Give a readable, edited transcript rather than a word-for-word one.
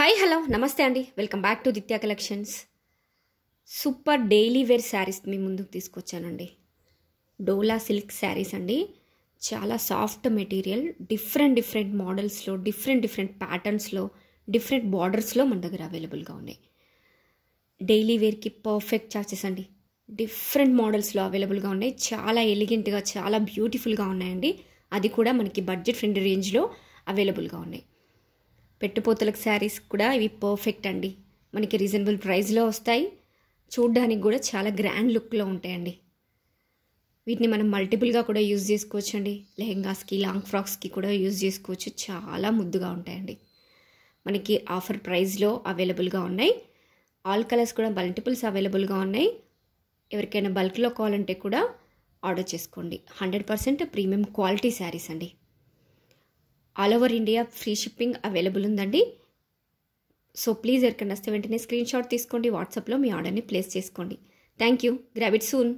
Hi hello నమస్తే అండి, welcome back to Ditya collections. Super daily wear sarees మీ ముందుకు తీసుకొచ్చానండి. డోలా సిల్క్ శారీస్ అండి. చాలా సాఫ్ట్ మెటీరియల్, డిఫరెంట్ మోడల్స్లో, డిఫరెంట్ ప్యాటర్న్స్లో, డిఫరెంట్ బార్డర్స్లో మన దగ్గర అవైలబుల్గా ఉన్నాయి. డైలీ వేర్కి పర్ఫెక్ట్ చార్జెస్ అండి. డిఫరెంట్ మోడల్స్లో అవైలబుల్గా ఉన్నాయి. చాలా ఎలిగెంట్గా, చాలా బ్యూటిఫుల్గా ఉన్నాయండి. అది కూడా మనకి బడ్జెట్ ఫ్రెండ్లీ రేంజ్లో అవైలబుల్గా ఉన్నాయి. పెట్టుపోతలకు శారీస్ కూడా ఇవి పర్ఫెక్ట్ అండి. మనకి రీజనబుల్ ప్రైస్లో వస్తాయి. చూడ్డానికి కూడా చాలా గ్రాండ్ లుక్లో ఉంటాయండి. వీటిని మనం మల్టిపుల్గా కూడా యూజ్ చేసుకోవచ్చు అండి. లెహెంగాస్కి, లాంగ్ ఫ్రాక్స్కి కూడా యూజ్ చేసుకోవచ్చు. చాలా ముద్దుగా ఉంటాయండి. మనకి ఆఫర్ ప్రైస్లో అవైలబుల్గా ఉన్నాయి. ఆల్ కలర్స్ కూడా మల్టిపుల్స్ అవైలబుల్గా ఉన్నాయి. ఎవరికైనా బల్క్లో కావాలంటే కూడా ఆర్డర్ చేసుకోండి. 100% ప్రీమియం క్వాలిటీ శారీస్ అండి. All over India free shipping available ఉందండి. సో ప్లీజ్ ఎవరికైనా వస్తే వెంటనే స్క్రీన్ షాట్ తీసుకోండి. వాట్సాప్లో మీ ఆర్డర్ని ప్లేస్ చేసుకోండి. Thank you. Grab it soon.